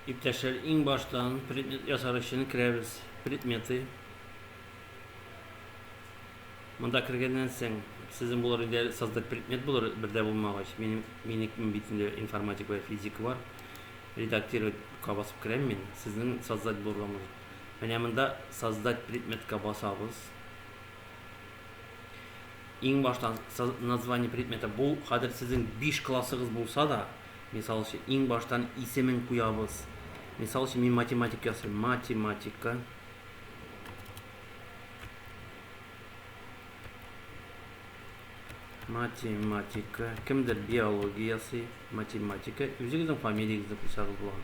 İpteşler in baştan предмет ясарышын кіребіз. Предметы. Мында кіргеннен соң сіздің бұлар енді создать предмет бұлар бірде болмағаш. Менің бетінде информатика và физика бар. Редактировать-қа басып кірем мен. Сіздің создать болғанымыз. Міне мында создать предметқа басабыз. Ең баштан название предмета бұл қазір сіздің 5 классыңыз болса да, мысалы үшін ең баштан есімін қоябыз. Misal şimdi matematik yazayım. Matematika. Matematika. Kimdir biyologiyası? Matematika. Üzerinizin familiyanızı koysanız bulan.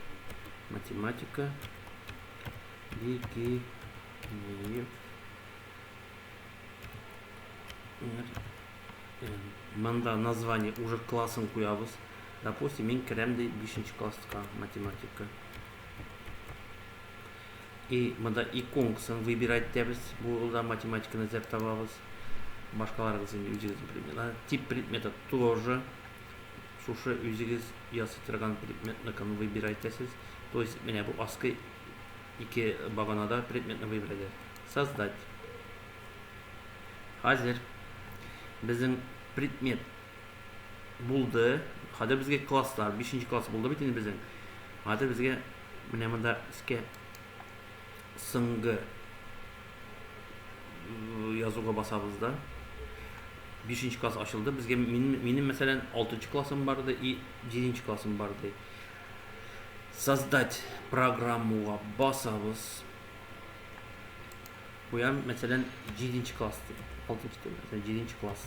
Matematika. Bilgi. Мында название уже классын қоябыз. Допустим, мен кіремді 5 классқа математика. И мында иконкасын выбирать дебіз. Бұл да математиканы іздеп табабыз. Башқаларыңыз енді өзіңіздің предмет. Тип предмета тоже. Шушы өзіңіз ясый тұрған предметнікін выбирать десіз. То есть, мене бұл асқы 2 бағанада предметні выбирать. Создать. Қазір біздің предмет болды. Қазір бізге класслар, 5 класс болды бит енді біздің. Қазір бізге міне мында іске сыңғы yazуға басабыз да. 5 класс ашылды. Бізге менің мәселен 6 классым барды и 7 классым барды. Создать программуға басабыз. Бұян мәселен 7 класс. 7 класс.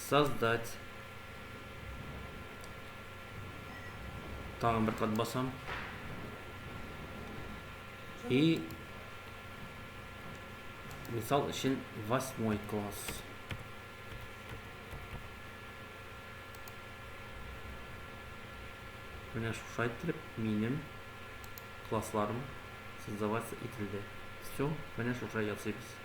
Создать. Тағын бір қат басам. И мисал үшін 8 класс. Міне шушайтырып, менің классларым создаваться етілді. Все, міне шушай ясайбыз.